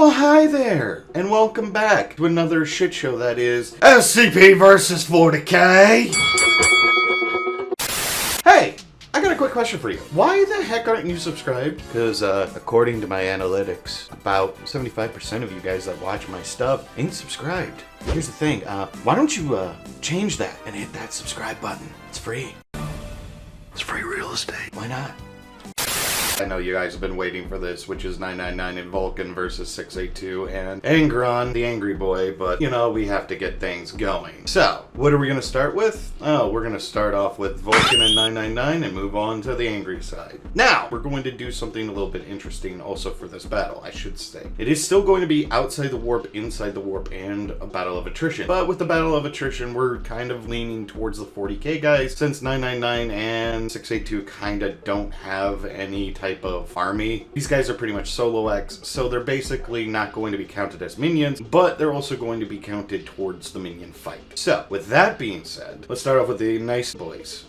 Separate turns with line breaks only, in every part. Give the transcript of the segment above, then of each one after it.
Well, hi there, and welcome back to another shit show that is SCP versus 40K. Hey, I got a quick question for you. Why the heck aren't you subscribed? Because according to my analytics, about 75% of you guys that watch my stuff ain't subscribed. Here's the thing, why don't you change that and hit that subscribe button? It's free. It's free real estate. Why not? I know you guys have been waiting for this, which is 999 and Vulcan versus 682 and Angron, the angry boy, but you know, we have to get things going. So, what are we going to start with? Oh, we're going to start off with Vulcan and 999 and move on to the angry side. Now, we're going to do something a little bit interesting also for this battle, I should say. It is still going to be outside the warp, inside the warp, and a battle of attrition. But with the battle of attrition, we're kind of leaning towards the 40K guys, since 999 and 682 kind of don't have any type of army. These guys are pretty much solo X, so they're basically not going to be counted as minions, but they're also going to be counted towards the minion fight. So, with that being said, let's start off with the nice boys.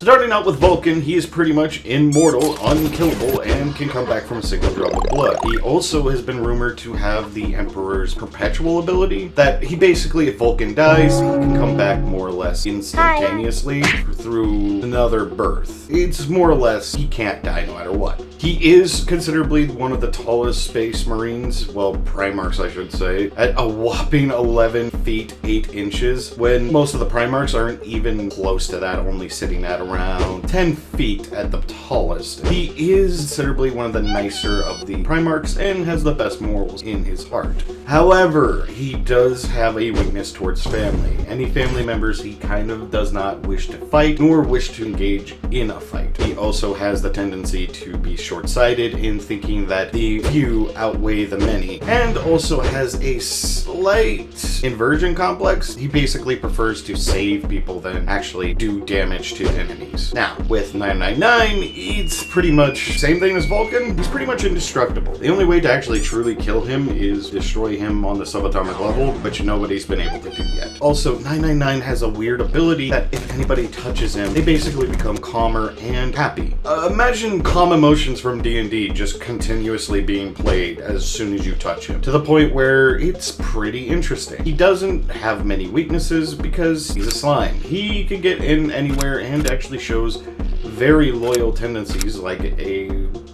Starting out with Vulcan, he is pretty much immortal, unkillable, and can come back from a single drop of blood. He also has been rumored to have the Emperor's perpetual ability, that he basically, if Vulcan dies, he can come back more or less instantaneously through another birth. It's more or less, he can't die no matter what. He is considerably one of the tallest space marines, well, Primarchs I should say, at a whopping 11 feet 8 inches, when most of the Primarchs aren't even close to that, only sitting at around 10 feet at the tallest. He is considerably one of the nicer of the Primarchs and has the best morals in his heart. However, he does have a weakness towards family. Any family members he kind of does not wish to fight, nor wish to engage in a fight. He also has the tendency to be short-sighted in thinking that the few outweigh the many, and also has a slight inversion complex. He basically prefers to save people than actually do damage to enemies. Now, with 999, it's pretty much same thing as Vulcan. He's pretty much indestructible. The only way to actually truly kill him is destroy him on the subatomic level, which nobody's been able to do yet. Also, 999 has a weird ability that if anybody touches him, they basically become calmer and happy. Imagine calm emotions from D&D just continuously being played as soon as you touch him, to the point where it's pretty interesting. He doesn't have many weaknesses because he's a slime. He can get in anywhere and actually shows very loyal tendencies, like a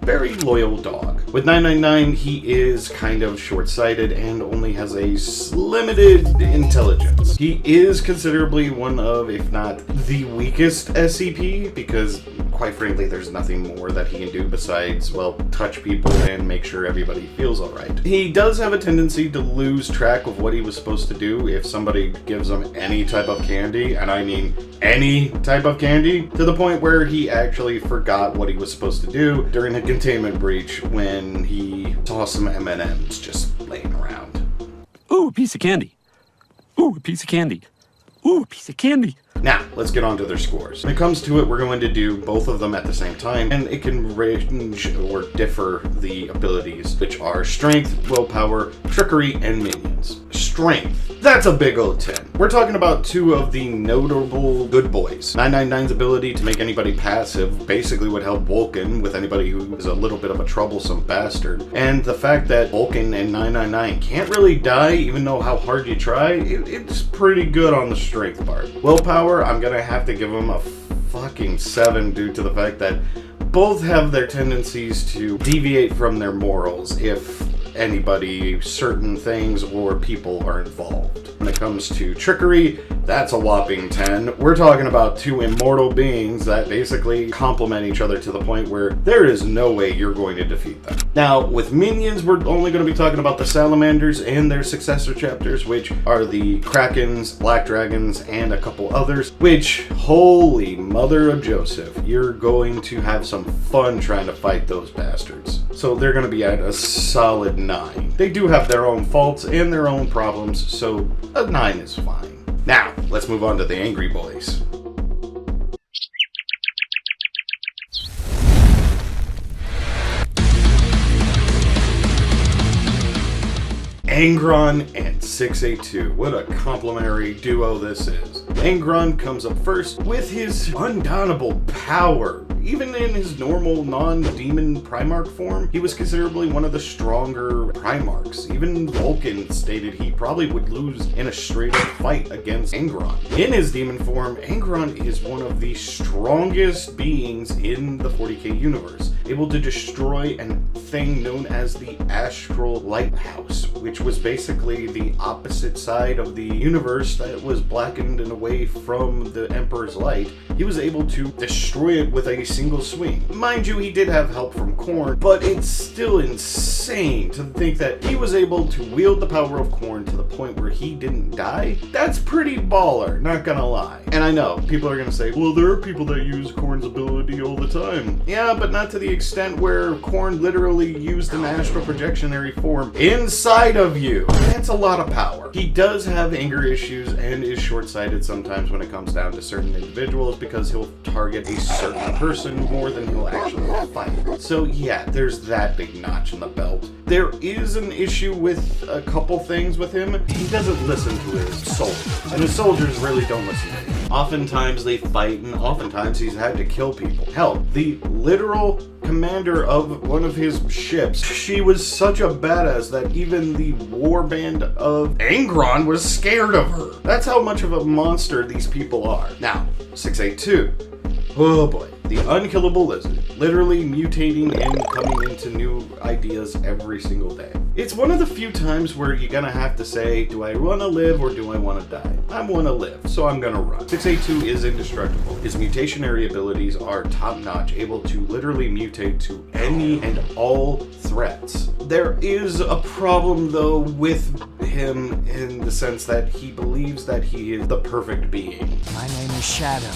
very loyal dog. With 999, he is kind of short-sighted and only has a limited intelligence. He is considerably one of, if not the weakest SCP, because quite frankly, there's nothing more that he can do besides, well, touch people and make sure everybody feels alright. He does have a tendency to lose track of what he was supposed to do if somebody gives him any type of candy, and I mean any type of candy, to the point where he actually forgot what he was supposed to do during a containment breach when he saw some M&Ms just laying around.
Ooh, a piece of candy. Ooh, a piece of candy. Ooh, a piece of candy.
Now, let's get on to their scores. When it comes to it, we're going to do both of them at the same time, and it can range or differ the abilities, which are Strength, Willpower, Trickery, and Minions. Strength. That's a big old 10. We're talking about two of the notable good boys. 999's ability to make anybody passive basically would help Vulcan with anybody who is a little bit of a troublesome bastard. And the fact that Vulcan and 999 can't really die even though how hard you try, it's pretty good on the strength part. Willpower, I'm gonna have to give him a fucking 7 due to the fact that both have their tendencies to deviate from their morals if anybody, certain things, or people are involved. When it comes to trickery, that's a whopping 10. We're talking about two immortal beings that basically complement each other to the point where there is no way you're going to defeat them. Now, with minions, we're only going to be talking about the salamanders and their successor chapters, which are the krakens, black dragons, and a couple others, which, holy mother of Joseph, you're going to have some fun trying to fight those bastards. So they're going to be at a solid 9. They do have their own faults and their own problems, so a 9 is fine. Now, let's move on to the angry boys. Angron and 682. What a complimentary duo this is. Angron comes up first with his undauntable power. Even in his normal non-demon Primarch form, he was considerably one of the stronger Primarchs. Even Vulcan stated he probably would lose in a straight-up fight against Angron. In his demon form, Angron is one of the strongest beings in the 40k universe, able to destroy a thing known as the Astral Lighthouse, which was basically the opposite side of the universe that was blackened and away from the Emperor's light. He was able to destroy it with a single swing. Mind you, he did have help from Khorne, but it's still insane to think that he was able to wield the power of Khorne to the point where he didn't die. That's pretty baller, not gonna lie. And I know, people are gonna say, well, there are people that use Khorne's ability all the time. Yeah, but not to the extent where Khorne literally used an astral projectionary form inside of you. That's a lot of power. He does have anger issues and is short-sighted sometimes when it comes down to certain individuals because he'll target a certain person more than he'll actually fight. So yeah, there's that big notch in the belt. There is an issue with a couple things with him. He doesn't listen to his soldiers, and his soldiers really don't listen to him. Oftentimes they fight, and oftentimes he's had to kill people. Hell, the literal commander of one of his ships, she was such a badass that even the warband of Angron was scared of her. That's how much of a monster these people are. Now, 682. Oh boy, the unkillable lizard, literally mutating and coming into new ideas every single day. It's one of the few times where you're gonna have to say, do I wanna live or do I wanna die? I wanna live, so I'm gonna run. 682 is indestructible. His mutationary abilities are top-notch, able to literally mutate to any and all threats. There is a problem though with him in the sense that he believes that he is the perfect being.
My name is Shadow.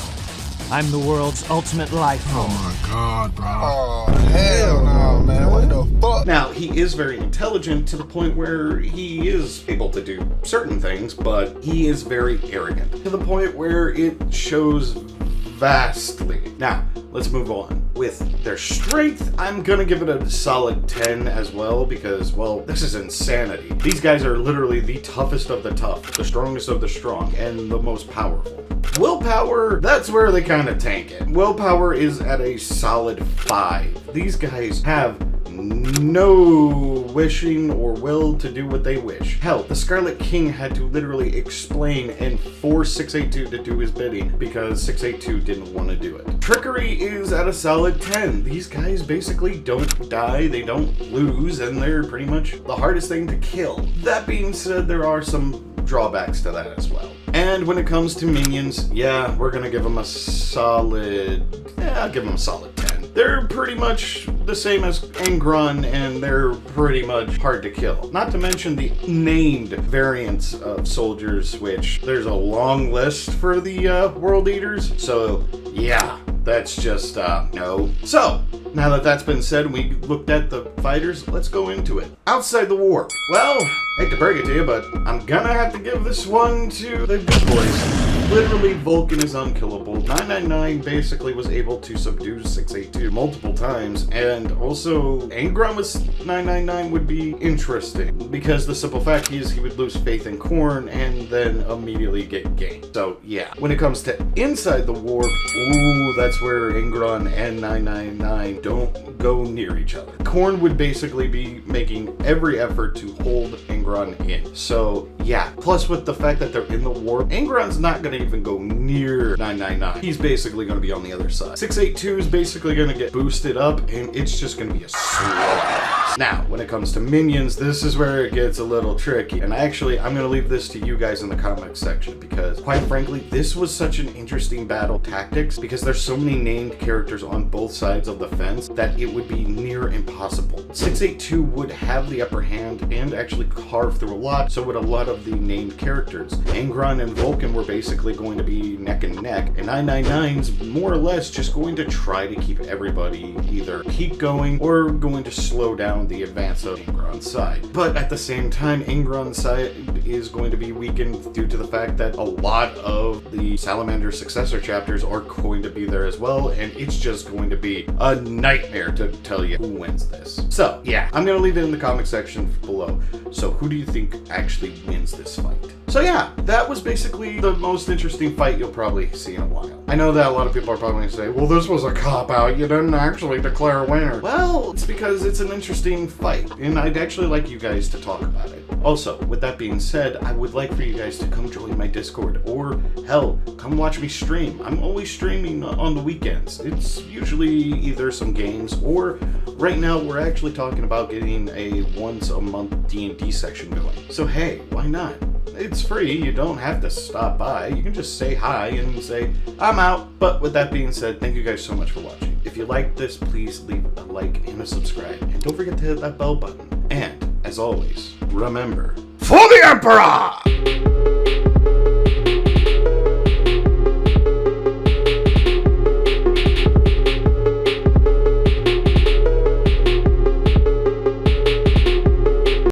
I'm the world's ultimate life form.
Oh my god, bro. Oh, hell no, man. What the fuck?
Now, he is very intelligent to the point where he is able to do certain things, but he is very arrogant to the point where it shows vastly. Now, let's move on. With their strength, I'm gonna give it a solid 10 as well because, well, this is insanity. These guys are literally the toughest of the tough, the strongest of the strong, and the most powerful. Willpower, that's where they kind of tank it. Willpower is at a solid 5. These guys have no wishing or will to do what they wish. Hell, the Scarlet King had to literally explain and force 682 to do his bidding because 682 didn't want to do it. Trickery is at a solid 10. These guys basically don't die, they don't lose, and they're pretty much the hardest thing to kill. That being said, there are some drawbacks to that as well. And when it comes to minions, yeah, we're gonna give them a solid, I'll give them a solid 10. They're pretty much the same as Angron, and they're pretty much hard to kill. Not to mention the named variants of soldiers, which there's a long list for the World Eaters. So yeah, that's just no. So now that that's been said, we looked at the fighters, let's go into it. Outside the war. Well, hate to break it to you, but I'm gonna have to give this one to the good boys. Literally, Vulcan is unkillable. 999 basically was able to subdue 682 multiple times, and also Angron with 999 would be interesting, because the simple fact is he would lose faith in Khorne and then immediately get ganked. So yeah, when it comes to inside the war, ooh, that's where Angron and 999 don't go near each other. Khorne would basically be making every effort to hold Angron in. So yeah, plus with the fact that they're in the war, Angron's not going to even go near 999. He's basically going to be on the other side. 682 is basically going to get boosted up, and it's just going to be a slaughter. Now, when it comes to minions, this is where it gets a little tricky. And actually, I'm going to leave this to you guys in the comments section because, quite frankly, this was such an interesting battle tactics because there's so many named characters on both sides of the fence that it would be near impossible. 682 would have the upper hand and actually carve through a lot, so would a lot of the named characters. Angron and Vulcan were basically going to be neck and neck, and 999's more or less just going to try to keep everybody either keep going or going to slow down the advance of Angron's side. But at the same time, Angron's side is going to be weakened due to the fact that a lot of the Salamander successor chapters are going to be there as well, and it's just going to be a nightmare to tell you who wins this. So yeah, I'm going to leave it in the comment section below. So who do you think actually wins this fight? So yeah, that was basically the most interesting fight you'll probably see in a while. I know that a lot of people are probably going to say, well, this was a cop-out, you didn't actually declare a winner. Well, it's because it's an interesting fight, and I'd actually like you guys to talk about it. Also, with that being said, I would like for you guys to come join my Discord, or hell, come watch me stream. I'm always streaming on the weekends. It's usually either some games, or right now we're actually talking about getting a once-a-month D&D section going. So hey, why not? It's free, you don't have to stop by. You can just say hi and say, I'm out. But with that being said, thank you guys so much for watching. If you like this, please leave a like and a subscribe. And don't forget to hit that bell button. And, as always, remember, for the Emperor!